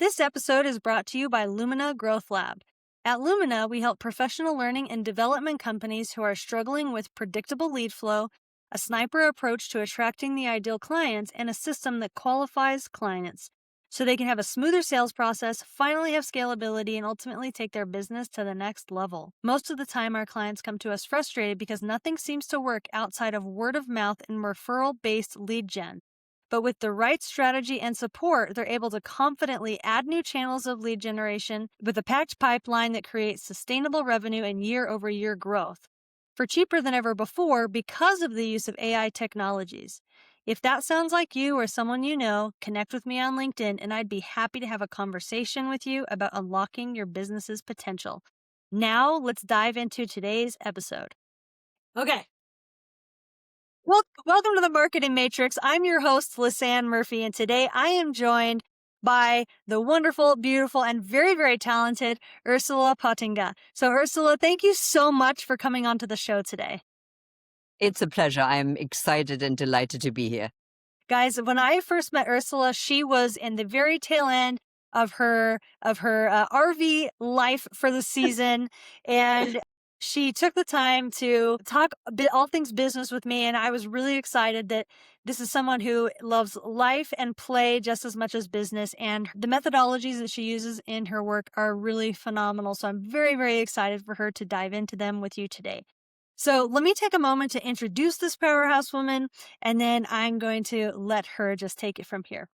This episode is brought to you by Lumina Growth Lab. At Lumina, we help professional learning and development companies who are struggling with predictable lead flow, a sniper approach to attracting the ideal clients, and a system that qualifies clients so they can have a smoother sales process, finally have scalability, and ultimately take their business to the next level. Most of the time, our clients come to us frustrated because nothing seems to work outside of word of mouth and referral-based lead gen. But with the right strategy and support, they're able to confidently add new channels of lead generation with a packed pipeline that creates sustainable revenue and year-over-year growth for cheaper than ever before because of the use of AI technologies. If that sounds like you or someone you know, connect with me on LinkedIn and I'd be happy to have a conversation with you about unlocking your business's potential. Now, let's dive into today's episode. Okay. Welcome to the Marketing Matrix. I'm your host, Lisanne Murphy, and today I am joined by the wonderful, beautiful, and very, very talented Ursula Pottinga. So, Ursula, thank you so much for coming onto the show today. It's a pleasure. I'm excited and delighted to be here. Guys, when I first met Ursula, she was in the very tail end of her RV life for the season, and she took the time to talk all things business with me, and I was really excited that this is someone who loves life and play just as much as business, and the methodologies that she uses in her work are really phenomenal. So I'm very, very excited for her to dive into them with you today. So let me take a moment to introduce this powerhouse woman, and then I'm going to let her just take it from here.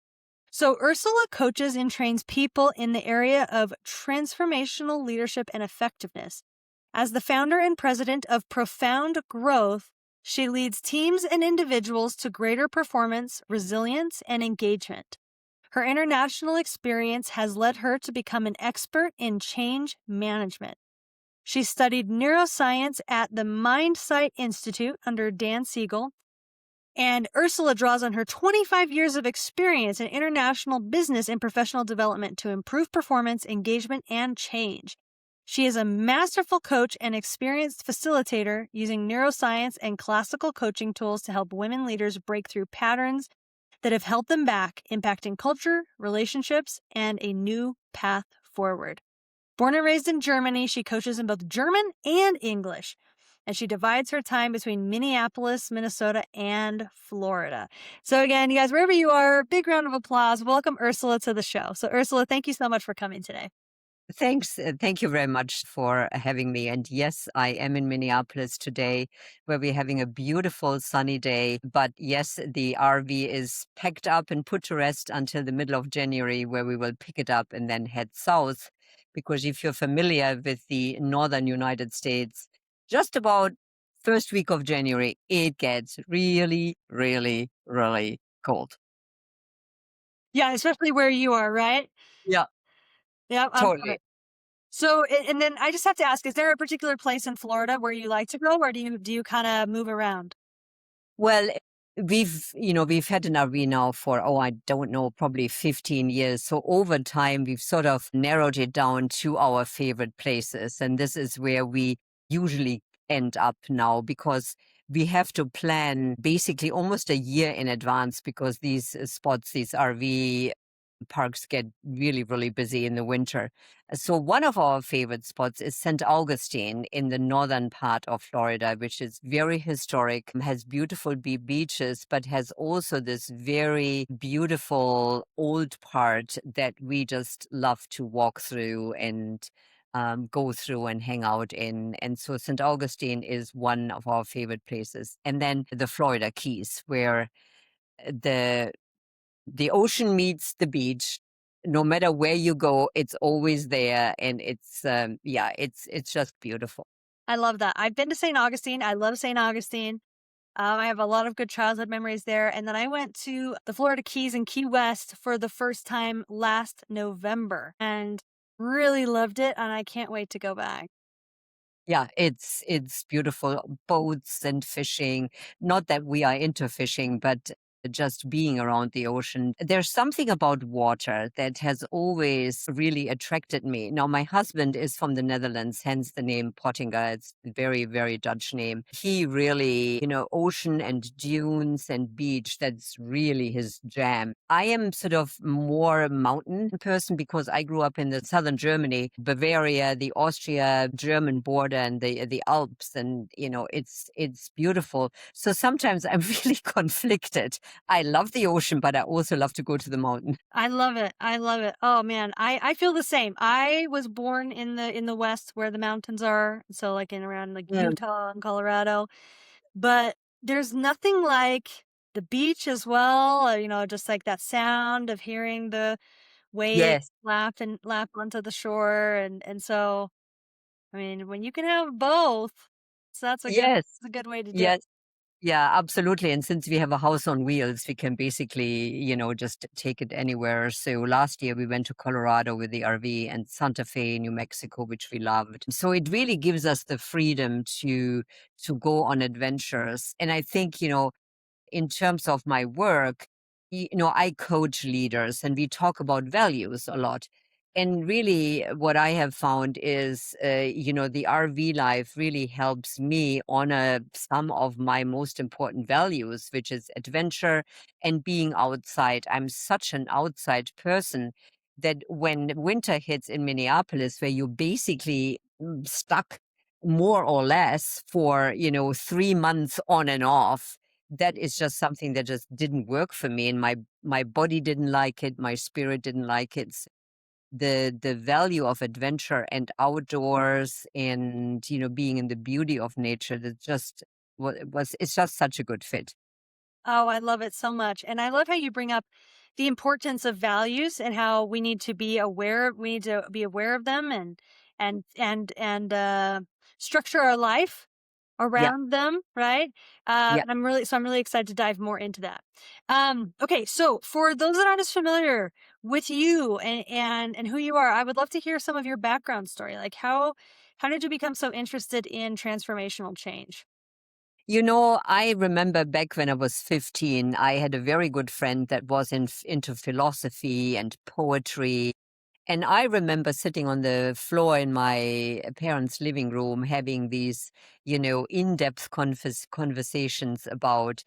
So Ursula coaches and trains people in the area of transformational leadership and effectiveness. As the founder and president of Profound Growth, she leads teams and individuals to greater performance, resilience, and engagement. Her international experience has led her to become an expert in change management. She studied neuroscience at the MindSight Institute under Dan Siegel, and Ursula draws on her 25 years of experience in international business and professional development to improve performance, engagement, and change. She is a masterful coach and experienced facilitator using neuroscience and classical coaching tools to help women leaders break through patterns that have held them back, impacting culture, relationships, and a new path forward. Born and raised in Germany, she coaches in both German and English, and she divides her time between Minneapolis, Minnesota, and Florida. So again, you guys, wherever you are, big round of applause. Welcome Ursula to the show. So Ursula, thank you so much for coming today. Thanks. Thank you very much for having me. And yes, I am in Minneapolis today, where we're having a beautiful sunny day. But yes, the RV is packed up and put to rest until the middle of January, where we will pick it up and then head south. Because if you're familiar with the northern United States, just about first week of January, it gets really, really, really cold. Yeah, especially where you are, right? Yeah, Yeah. totally. So, and then I just have to ask, is there a particular place in Florida where you like to go, or do you kind of move around? Well, we've had an RV now for, I don't know, probably 15 years. So over time, we've sort of narrowed it down to our favorite places. And this is where we usually end up now because we have to plan basically almost a year in advance because these spots, these RV parks get really, really busy in the winter. So one of our favorite spots is St. Augustine in the northern part of Florida, which is very historic, has beautiful beaches, but has also this very beautiful old part that we just love to walk through and go through and hang out in. And so St. Augustine is one of our favorite places. And then the Florida Keys, where the the ocean meets the beach. No matter where you go, it's always there, and it's just beautiful. I love that. I've been to St. Augustine. I love St. Augustine. I have a lot of good childhood memories there. And then I went to the Florida Keys in Key West for the first time last November and really loved it. And I can't wait to go back. Yeah, it's beautiful. Boats and fishing. Not that we are into fishing, but just being around the ocean. There's something about water that has always really attracted me. Now, my husband is from the Netherlands, hence the name Pottinga. It's a very, very Dutch name. He really, ocean and dunes and beach, that's really his jam. I am sort of more mountain person because I grew up in the southern Germany, Bavaria, the Austria-German border, and the Alps, and it's beautiful. So sometimes I'm really conflicted. I love the ocean, but I also love to go to the mountain. I love it. I love it. Oh man, I feel the same. I was born in the West where the mountains are, so like in around like Mm. Utah and Colorado. But there's nothing like the beach as well, just like that sound of hearing the waves Yes, lap onto the shore, and so I mean, when you can have both, so yes, that's a good way to do it. yes. Yeah, absolutely. And since we have a house on wheels, we can basically, just take it anywhere. So last year we went to Colorado with the RV and Santa Fe, New Mexico, which we loved. So it really gives us the freedom to go on adventures. And I think, in terms of my work, I coach leaders and we talk about values a lot. And really, what I have found is, the RV life really helps me honor some of my most important values, which is adventure and being outside. I'm such an outside person that when winter hits in Minneapolis, where you're basically stuck more or less for, 3 months on and off, that is just something that just didn't work for me, and my body didn't like it, my spirit didn't like it. The value of adventure and outdoors and being in the beauty of nature, that just was it's just such a good fit. Oh, I love it so much. And I love how you bring up the importance of values and how we need to be aware of them and structure our life Yeah, around them, right? yeah. And I'm really excited to dive more into that. Okay, so for those that aren't as familiar with you and who you are, I would love to hear some of your background story. Like how did you become so interested in transformational change? I remember back when I was 15, I had a very good friend that was into philosophy and poetry. And I remember sitting on the floor in my parents' living room having these, in-depth conversations about,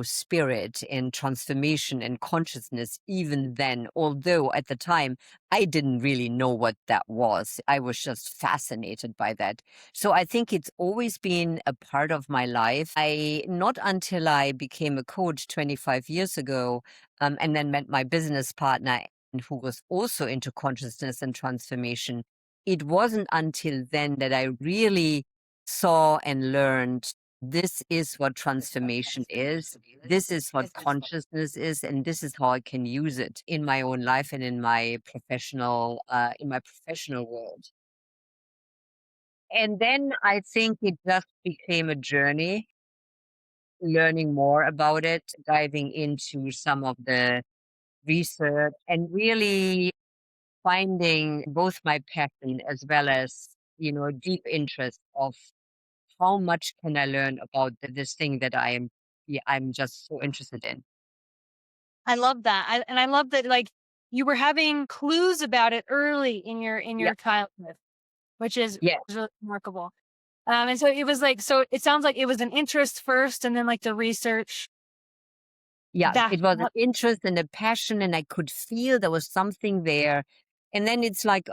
spirit and transformation and consciousness, even then, although at the time I didn't really know what that was. I was just fascinated by that. So I think it's always been a part of my life. Not until I became a coach 25 years ago, and then met my business partner who was also into consciousness and transformation, it wasn't until then that I really saw and learned this is what transformation is. This is what consciousness is, and this is how I can use it in my own life and in my professional world. And then I think it just became a journey, learning more about it, diving into some of the research, and really finding both my passion as well as, deep interest of how much can I learn about this thing that I'm just so interested in. I love that. And I love that like you were having clues about it early in Yeah. your childhood, which is Yeah. really remarkable. And so it was like so it sounds like it was an interest first and then like the research Yeah, that it was an interest and a passion, and I could feel there was something there. And then it's like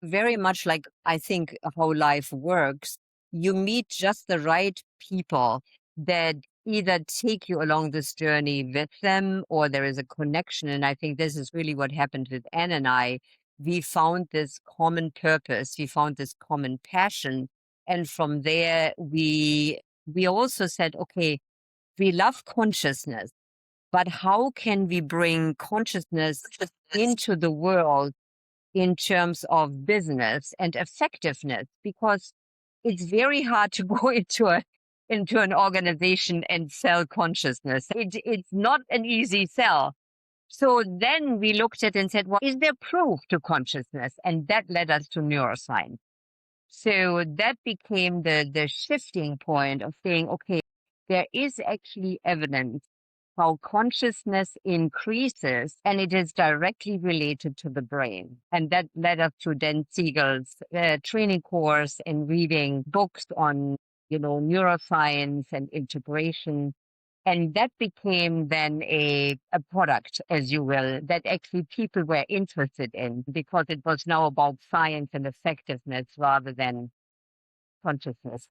very much like I think how life works. You meet just the right people that either take you along this journey with them or there is a connection. And I think this is really what happened with Anne and I. We found this common purpose, we found this common passion. And from there, we also said, okay, we love consciousness, but how can we bring consciousness into the world in terms of business and effectiveness? Because it's very hard to go into an organization and sell consciousness. It's not an easy sell. So then we looked at it and said, well, is there proof to consciousness? And that led us to neuroscience. So that became the shifting point of saying, okay, there is actually evidence how consciousness increases, and it is directly related to the brain. And that led us to Dan Siegel's training course and reading books on, neuroscience and integration. And that became then a product, as you will, that actually people were interested in because it was now about science and effectiveness rather than consciousness.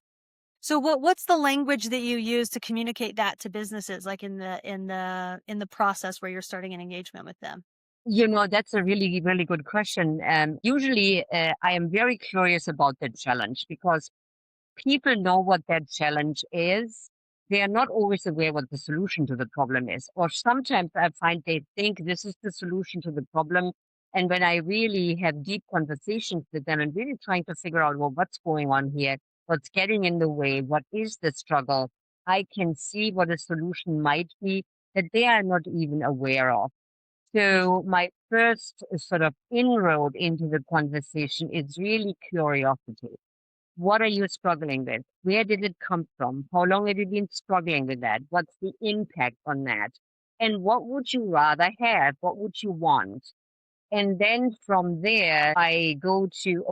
So what's the language that you use to communicate that to businesses, like in the process where you're starting an engagement with them? That's a really, really good question. Usually, I am very curious about the challenge because people know what that challenge is. They are not always aware what the solution to the problem is. Or sometimes I find they think this is the solution to the problem. And when I really have deep conversations with them and really trying to figure out, well, what's going on here? What's getting in the way? What is the struggle? I can see what a solution might be that they are not even aware of. So my first sort of inroad into the conversation is really curiosity. What are you struggling with? Where did it come from? How long have you been struggling with that? What's the impact on that? And what would you rather have? What would you want? And then from there, I go to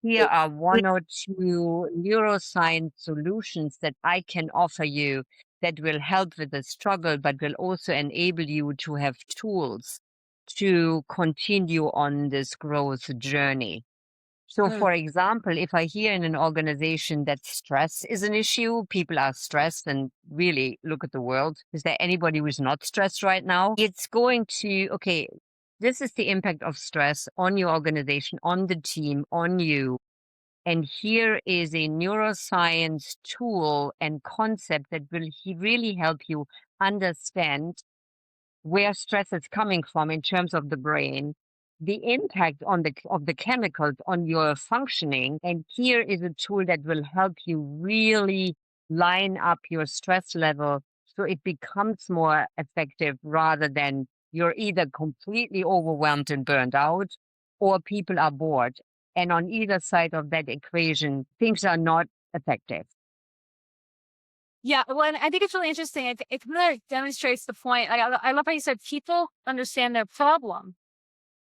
here are one or two neuroscience solutions that I can offer you that will help with the struggle, but will also enable you to have tools to continue on this growth journey. So, Mm. for example, if I hear in an organization that stress is an issue, people are stressed, and really look at the world. Is there anybody who's not stressed right now? It's going to, okay, this is the impact of stress on your organization, on the team, on you. And here is a neuroscience tool and concept that will really help you understand where stress is coming from in terms of the brain, the impact on the chemicals on your functioning. And here is a tool that will help you really line up your stress level so it becomes more effective rather than you're either completely overwhelmed and burned out or people are bored. And on either side of that equation, things are not effective. Yeah, well, and I think it's really interesting. It really demonstrates the point. I love how you said people understand their problem,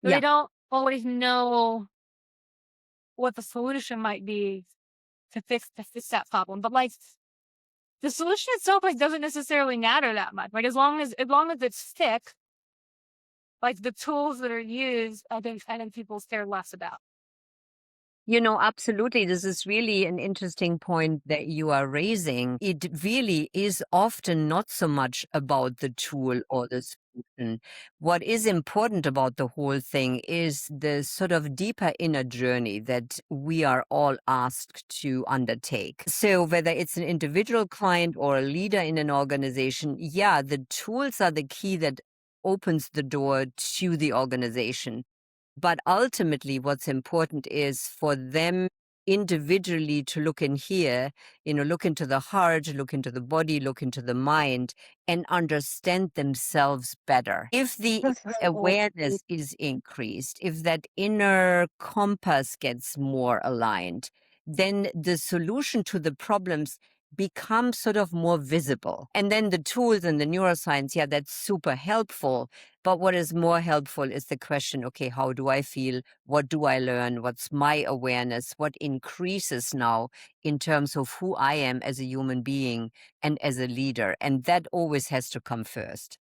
but Yeah. they don't always know what the solution might be to fix that problem. But like the solution itself, like doesn't necessarily matter that much. Like as long as it's fixed, like the tools that are used, I think people care less about. Absolutely. This is really an interesting point that you are raising. It really is often not so much about the tool or the solution. What is important about the whole thing is the sort of deeper inner journey that we are all asked to undertake. So whether it's an individual client or a leader in an organization, yeah, the tools are the key that opens the door to the organization. But ultimately, what's important is for them individually to look in here, look into the heart, look into the body, look into the mind, and understand themselves better. If the awareness is increased, if that inner compass gets more aligned, then the solution to the problems become sort of more visible. And then the tools and the neuroscience, yeah, that's super helpful. But what is more helpful is the question, okay, how do I feel? What do I learn? What's my awareness? What increases now in terms of who I am as a human being and as a leader? And that always has to come first.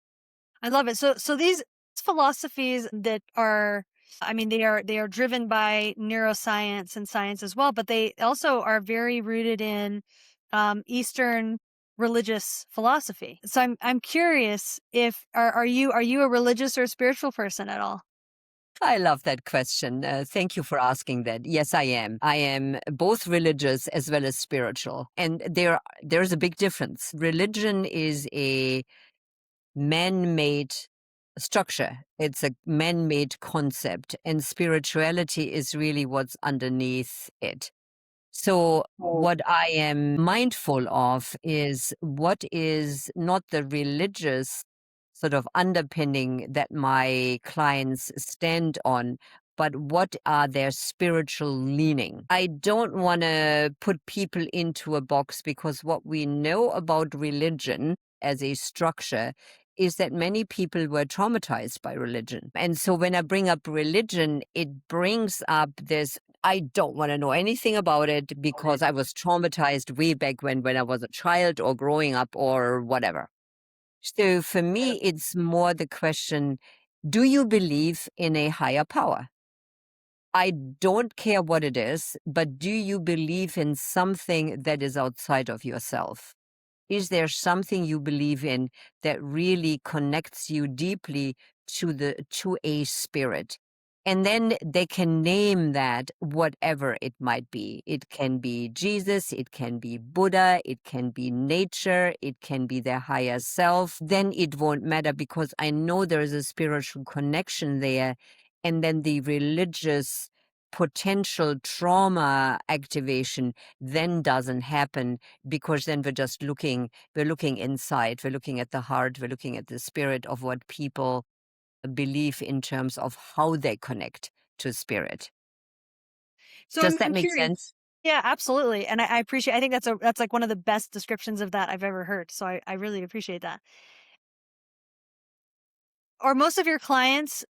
I love it. So these philosophies that are, I mean, they are driven by neuroscience and science as well, but they also are very rooted in Eastern religious philosophy. So I'm curious if are you a religious or spiritual person at all? I love that question. Thank you for asking that. Yes, I am. I am both religious as well as spiritual. And there's a big difference. Religion is a man-made structure. It's a man-made concept, and spirituality is really what's underneath it. So what I am mindful of is what is not the religious sort of underpinning that my clients stand on, but what are their spiritual leaning. I don't want to put people into a box because what we know about religion as a structure is that many people were traumatized by religion. And so when I bring up religion, it brings up this, I don't want to know anything about it because I was traumatized way back when I was a child or growing up or whatever. So for me, it's more the question, do you believe in a higher power? I don't care what it is, but do you believe in something that is outside of yourself? Is there something you believe in that really connects you deeply to a spirit? And then they can name that whatever it might be. It can be Jesus, it can be Buddha, it can be nature, it can be their higher self. Then it won't matter because I know there is a spiritual connection there. And then the religious potential trauma activation then doesn't happen because then we're looking inside, we're looking at the heart, we're looking at the spirit of what people believe in terms of how they connect to spirit. So Does that I'm make curious. sense? Yeah, absolutely. And I appreciate, I think that's like one of the best descriptions of that I've ever heard. So I really appreciate that. Are most of your clients,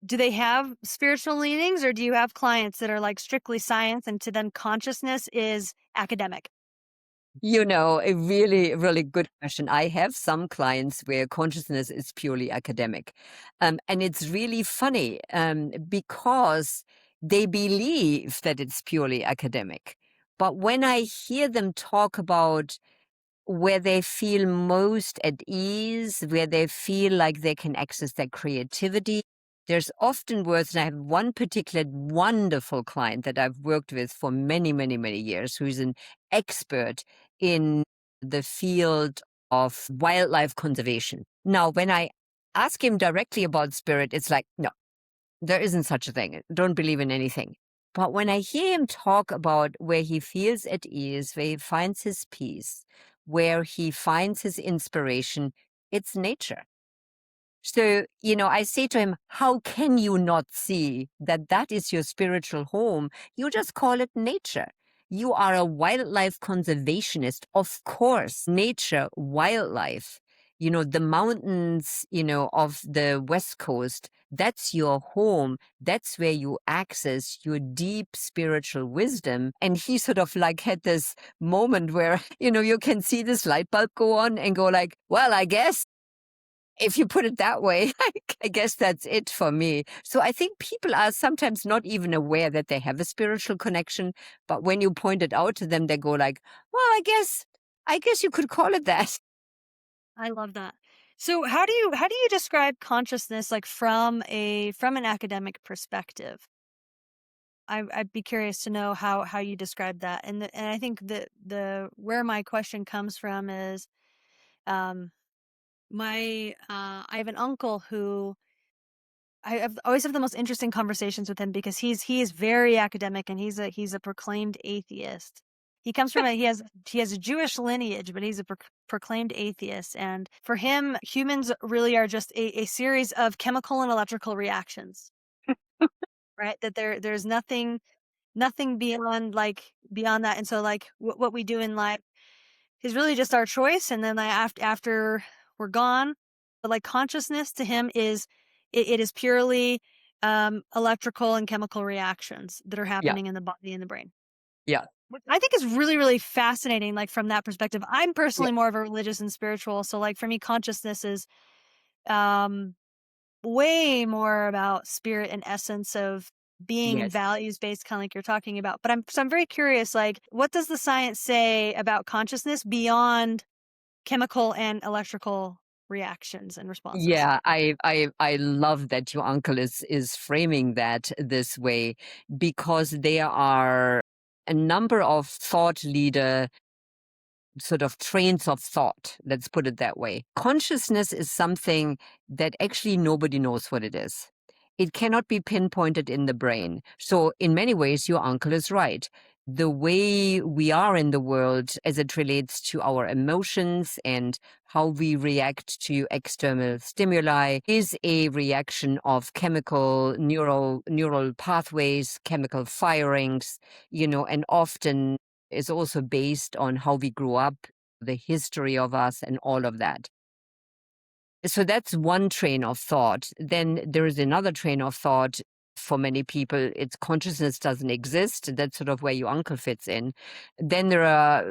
do they have spiritual leanings, or do you have clients that are like strictly science and to them consciousness is academic? A really, really good question. I have some clients where consciousness is purely academic. And it's really funny because they believe that it's purely academic. But when I hear them talk about where they feel most at ease, where they feel like they can access their creativity. There's often words, and I have one particular wonderful client that I've worked with for many, many, many years, who's an expert in the field of wildlife conservation. Now, when I ask him directly about spirit, it's like, no, there isn't such a thing. Don't believe in anything. But when I hear him talk about where he feels at ease, where he finds his peace, where he finds his inspiration, it's nature. So, I say to him, how can you not see that that is your spiritual home? You just call it nature. You are a wildlife conservationist. Of course, nature, wildlife, the mountains, of the West Coast, that's your home. That's where you access your deep spiritual wisdom. And he sort of like had this moment where, you can see this light bulb go on and go like, well, I guess if you put it that way, I guess that's it for me. So I think people are sometimes not even aware that they have a spiritual connection, but when you point it out to them, they go like, "Well, I guess you could call it that." I love that. So how do you describe consciousness like from an academic perspective? I'd be curious to know how you describe that. And I think the where my question comes from is um I have an uncle who always have the most interesting conversations with him because he is very academic and he's a proclaimed atheist. He comes from he has a Jewish lineage, but he's a proclaimed atheist. And for him, humans really are just a series of chemical and electrical reactions, right? That there's nothing beyond that. And so like what we do in life is really just our choice. And then like after we're gone, but like consciousness to him is it is purely electrical and chemical reactions that are Yeah, happening in the body and the brain. yeah, Which I think is really, really fascinating. Like from that perspective, I'm yeah, personally more of a religious and spiritual. So like for me, consciousness is um, way more about spirit and essence of being and yes. values based, kind of like you're talking about. But I'm very curious, like, what does the science say about consciousness beyond chemical and electrical reactions and responses? Yeah, I love that your uncle is framing that this way because there are a number of thought leader sort of trains of thought. Let's put it that way. Consciousness is something that actually nobody knows what it is. It cannot be pinpointed in the brain. So, in many ways, your uncle is right. The way we are in the world as it relates to our emotions and how we react to external stimuli is a reaction of chemical neural pathways, chemical firings, and often is also based on how we grew up, the history of us, and all of that. So that's one train of thought. Then there is another train of thought. For many people, it's consciousness doesn't exist. That's sort of where your uncle fits in. Then there are,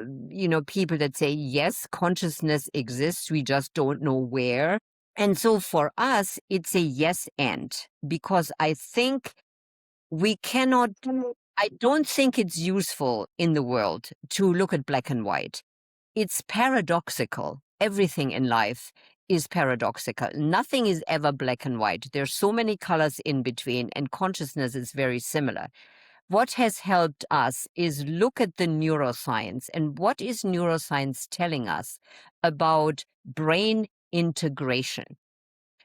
people that say, yes, consciousness exists. We just don't know where. And so for us, it's a yes and, because I think I don't think it's useful in the world to look at black and white. It's paradoxical. Everything in life is paradoxical. Nothing is ever black and white. There's so many colors in between, and consciousness is very similar. What has helped us is look at the neuroscience. And what is neuroscience telling us about brain integration?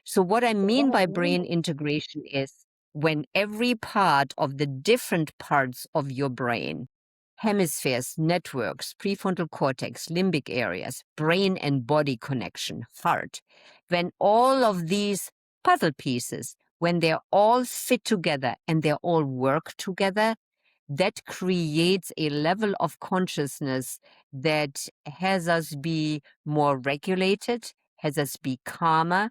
So what I mean by brain integration is when every part of the different parts of your brain, hemispheres, networks, prefrontal cortex, limbic areas, brain and body connection, heart, when all of these puzzle pieces, when they're all fit together and they all work together, that creates a level of consciousness that has us be more regulated, has us be calmer,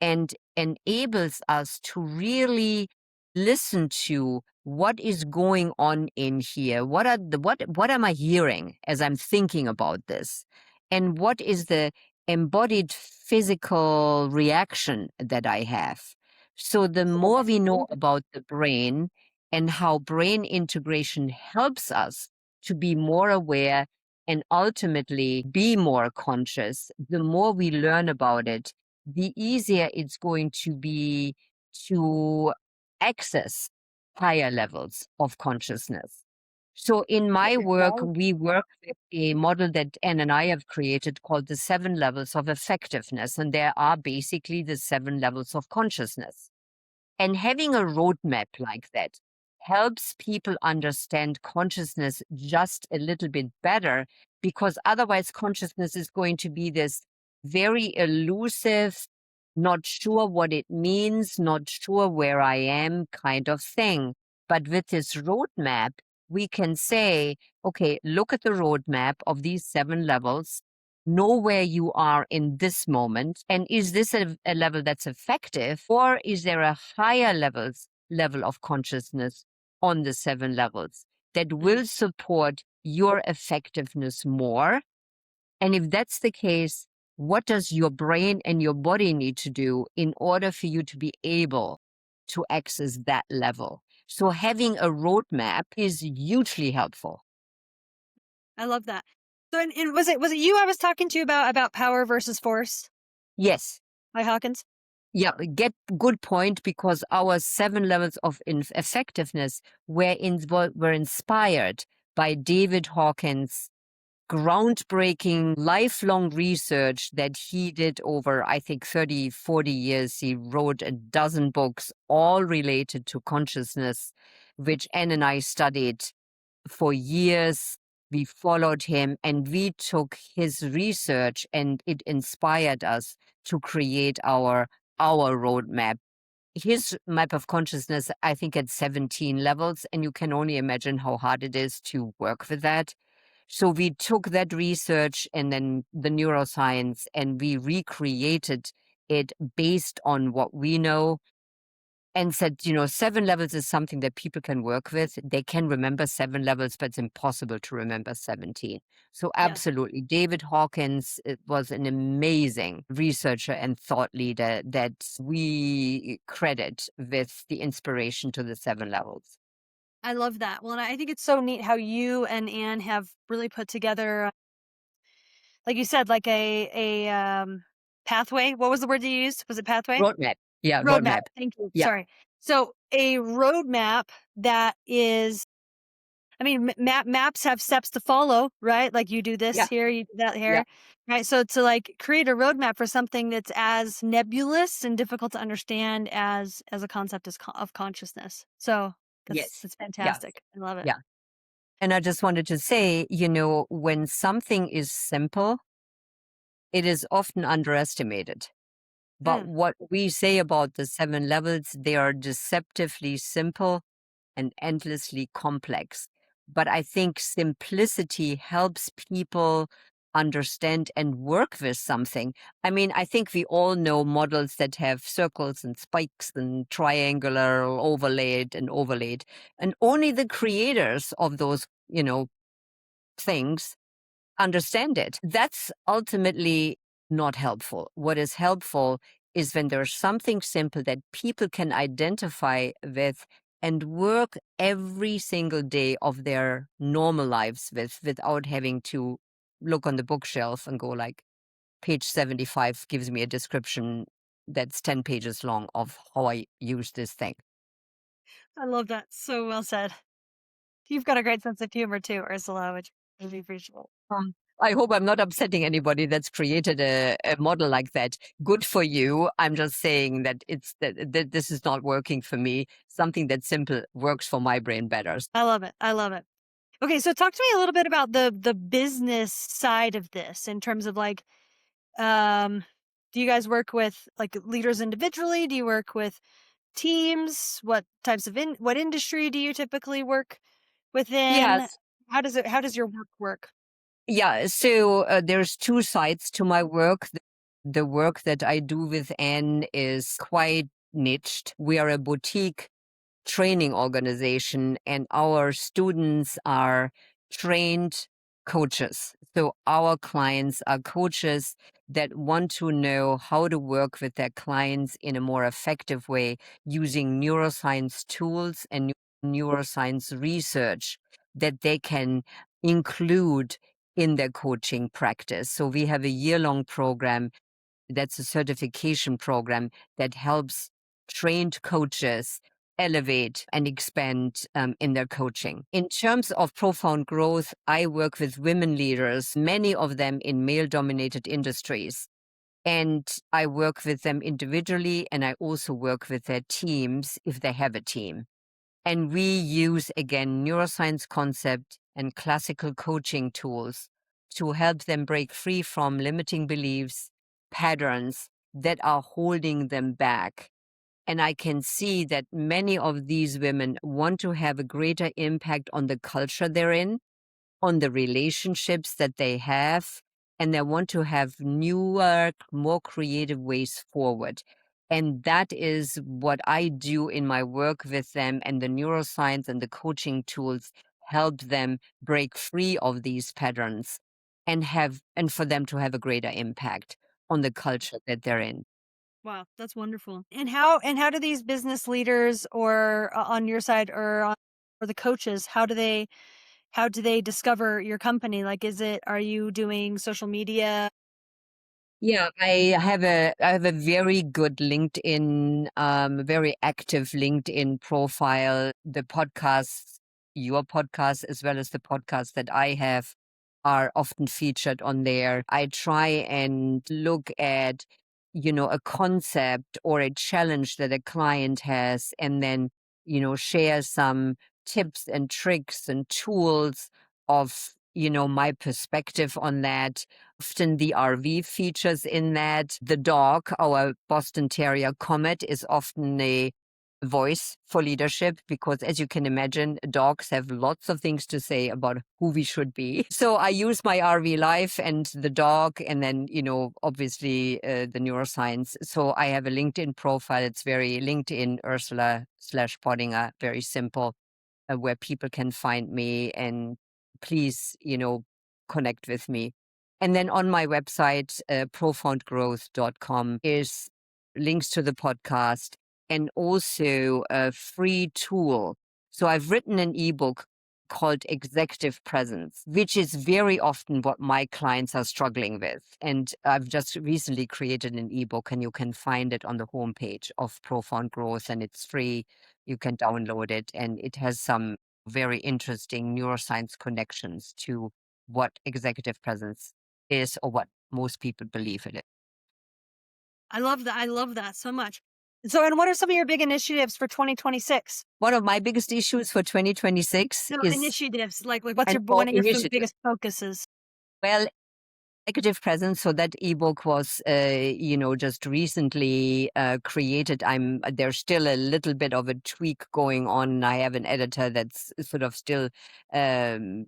and enables us to really listen to what is going on in here. What am I hearing as I'm thinking about this? And what is the embodied physical reaction that I have? So the more we know about the brain and how brain integration helps us to be more aware and ultimately be more conscious, the more we learn about it, the easier it's going to be to access higher levels of consciousness. So in my work, we work with a model that Anne and I have created called the 7 levels of effectiveness. And there are basically the 7 levels of consciousness. And having a roadmap like that helps people understand consciousness just a little bit better, because otherwise consciousness is going to be this very elusive, not sure what it means, not sure where I am kind of thing. But with this roadmap, we can say, okay, look at the roadmap of these 7 levels, know where you are in this moment, and is this a level that's effective, or is there a higher level of consciousness on the 7 levels that will support your effectiveness more? And if that's the case, what does your brain and your body need to do in order for you to be able to access that level? So having a roadmap is hugely helpful. I love that. So, and was it you I was talking to about power versus force Yes. by Hawkins? Yeah, good point, because our 7 levels of effectiveness were inspired by David Hawkins' groundbreaking lifelong research that he did over, I think, 30, 40 years. He wrote a dozen books, all related to consciousness, which Anne and I studied for years. We followed him and we took his research, and it inspired us to create our roadmap. His map of consciousness, I think, had 17 levels, and you can only imagine how hard it is to work with that. So we took that research and then the neuroscience, and we recreated it based on what we know, and said, 7 levels is something that people can work with. They can remember 7 levels, but it's impossible to remember 17. So absolutely, David Hawkins was an amazing researcher and thought leader that we credit with the inspiration to the 7 levels. I love that. Well, and I think it's so neat how you and Anne have really put together, like you said, like a pathway. What was the word you used? Was it pathway? Roadmap. Yeah, Roadmap. roadmap. Thank you. Yeah. Sorry. So a roadmap that is, I mean, maps have steps to follow, right? Like you do this here, you do that here, right? So to like create a roadmap for something that's as nebulous and difficult to understand as a concept of consciousness. So Yes. that's fantastic. I love it. Yeah. And I just wanted to say, when something is simple, it is often underestimated. But what we say about the 7 levels, they are deceptively simple and endlessly complex. But I think simplicity helps people understand and work with something. I mean, I think we all know models that have circles and spikes and triangular overlaid and overlaid. And only the creators of those, things understand it. That's ultimately not helpful. What is helpful is when there's something simple that people can identify with and work every single day of their normal lives with without having to look on the bookshelf and go like, page 75 gives me a description that's 10 pages long of how I use this thing. I love that. So well said. You've got a great sense of humor too, Ursula, which I really appreciate. I hope I'm not upsetting anybody that's created a model like that. Good for you. I'm just saying that that this is not working for me. Something that simple works for my brain better. I love it. I love it. Okay, so talk to me a little bit about the business side of this in terms of like, do you guys work with like leaders individually? Do you work with teams? What types of what industry do you typically work within? Yes. How does your work work? Yeah. So there's two sides to my work. The work that I do with Anne is quite niched. We are a boutique training organization, and our students are trained coaches. So our clients are coaches that want to know how to work with their clients in a more effective way using neuroscience tools and neuroscience research that they can include in their coaching practice. So we have a year-long program that's a certification program that helps trained coaches elevate and expand in their coaching. In terms of profound growth, I work with women leaders, many of them in male dominated industries. And I work with them individually, and I also work with their teams if they have a team. And we use, again, neuroscience concept and classical coaching tools to help them break free from limiting beliefs, patterns that are holding them back. And I can see that many of these women want to have a greater impact on the culture they're in, on the relationships that they have, and they want to have newer, more creative ways forward. And that is what I do in my work with them, and the neuroscience and the coaching tools help them break free of these patterns and for them to have a greater impact on the culture that they're in. Wow, that's wonderful. And how do these business leaders or on your side or the coaches, how do they discover your company? Like, are you doing social media? Yeah, I have a very good LinkedIn, very active LinkedIn profile. The podcasts, your podcast, as well as the podcasts that I have, are often featured on there. I try and look at, a concept or a challenge that a client has, and then, share some tips and tricks and tools of, my perspective on that. Often the RV features in that. The dog, our Boston Terrier Comet, is often a voice for leadership because, as you can imagine, dogs have lots of things to say about who we should be. So I use my RV life and the dog, and then, obviously the neuroscience. So I have a LinkedIn profile. It's very LinkedIn Ursula/Pottinga, very simple, where people can find me and please, connect with me. And then on my website, profoundgrowth.com, is links to the podcast and also a free tool. So I've written an ebook called Executive Presence, which is very often what my clients are struggling with. And I've just recently created an ebook, and you can find it on the homepage of Profound Growth, and it's free. You can download it, and it has some very interesting neuroscience connections to what executive presence is or what most people believe it is. I love that. I love that so much. So, and what are some of your big initiatives for 2026? One of my biggest issues for 2026 No, is initiatives. Like what's an one of your initiative. biggest focuses? Well, Executive presence. So that ebook was, just recently created. There's still a little bit of a tweak going on. I have an editor that's sort of still, managing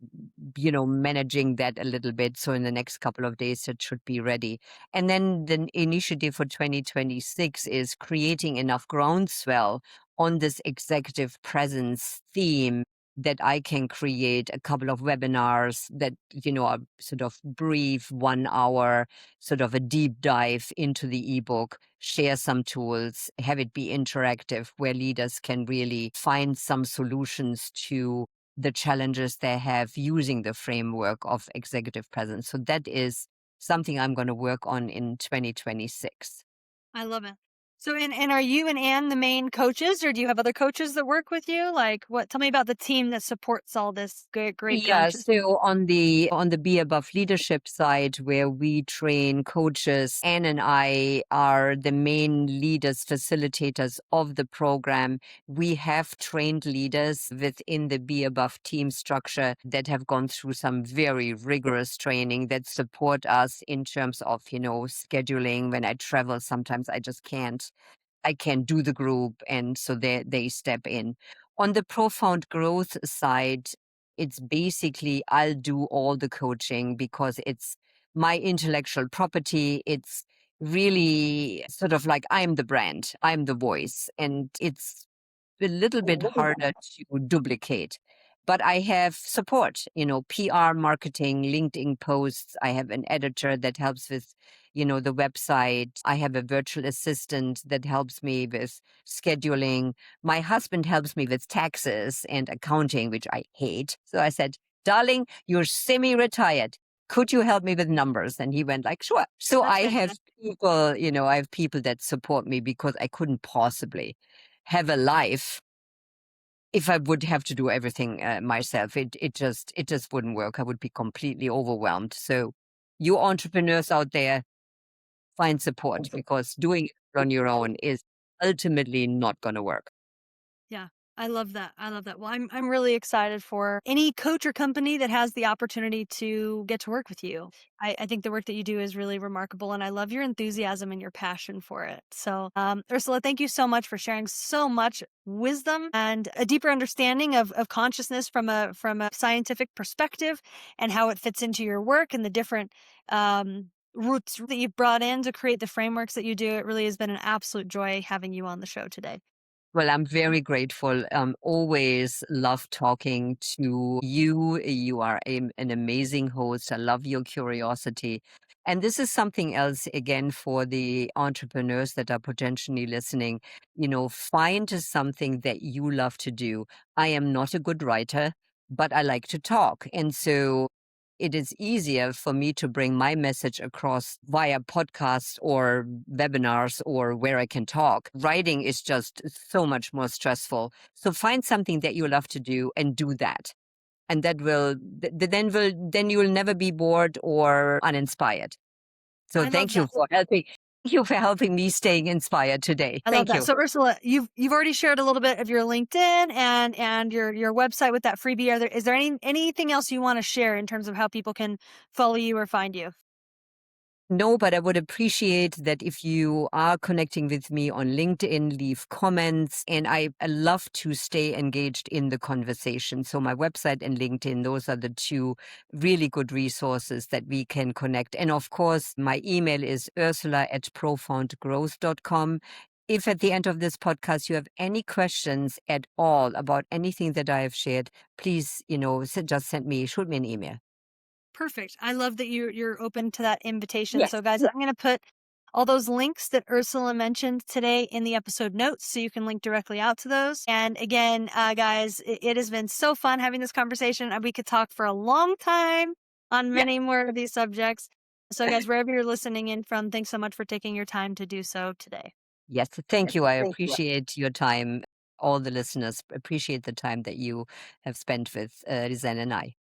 that a little bit. So in the next couple of days, it should be ready. And then the initiative for 2026 is creating enough groundswell on this executive presence theme that I can create a couple of webinars that, are sort of brief 1 hour, sort of a deep dive into the ebook, share some tools, have it be interactive where leaders can really find some solutions to the challenges they have using the framework of executive presence. So that is something I'm going to work on in 2026. I love it. So, and are you and Anne the main coaches, or do you have other coaches that work with you? Like, what? Tell me about the team that supports all this great Yeah, content. so on the Be Above leadership side, where we train coaches, Anne and I are the main leaders, facilitators of the program. We have trained leaders within the Be Above team structure that have gone through some very rigorous training that support us in terms of, scheduling. When I travel, sometimes I can't do the group, and so they step in. On the profound growth side, it's basically I'll do all the coaching because it's my intellectual property. It's really sort of like I'm the brand, I'm the voice, and it's a little bit harder to duplicate. But I have support, PR, marketing, LinkedIn posts. I have an editor that helps with, the website. I have a virtual assistant that helps me with scheduling. My husband helps me with taxes and accounting, which I hate. So I said, darling, you're semi-retired. Could you help me with numbers? And he went like, sure. So That's I have fantastic. people, I have people that support me because I couldn't possibly have a life if I would have to do everything myself. It just wouldn't work. I would be completely overwhelmed. So you entrepreneurs out there, find support because doing it on your own is ultimately not going to work. Yeah, I love that. I love that. Well, I'm really excited for any coach or company that has the opportunity to get to work with you. I think the work that you do is really remarkable, and I love your enthusiasm and your passion for it. So, Ursula, thank you so much for sharing so much wisdom and a deeper understanding of consciousness from a scientific perspective and how it fits into your work and the different roots that you've brought in to create the frameworks that you do. It really has been an absolute joy having you on the show today. Well, I'm very grateful. Always love talking to you. You are an amazing host. I love your curiosity. And this is something else, again, for the entrepreneurs that are potentially listening. Find something that you love to do. I am not a good writer, but I like to talk. And so it is easier for me to bring my message across via podcasts or webinars or where I can talk. Writing is just so much more stressful. So find something that you love to do and do that. And that then you will never be bored or uninspired. So I love thank you that. for helping. Thank you for helping me staying inspired today. I love Thank that. you. So Ursula, you've already shared a little bit of your LinkedIn and your website with that freebie. Is there anything else you want to share in terms of how people can follow you or find you? No, but I would appreciate that if you are connecting with me on LinkedIn, leave comments. And I love to stay engaged in the conversation. So my website and LinkedIn, those are the two really good resources that we can connect. And of course, my email is ursula@profoundgrowth.com. If at the end of this podcast you have any questions at all about anything that I have shared, please, just shoot me an email. Perfect. I love that you're open to that invitation. Yes. So guys, I'm going to put all those links that Ursula mentioned today in the episode notes so you can link directly out to those. And again, guys, it has been so fun having this conversation. We could talk for a long time on many more of these subjects. So guys, wherever you're listening in from, thanks so much for taking your time to do so today. Yes, thank you. I appreciate your time. All the listeners appreciate the time that you have spent with Lisanne and I.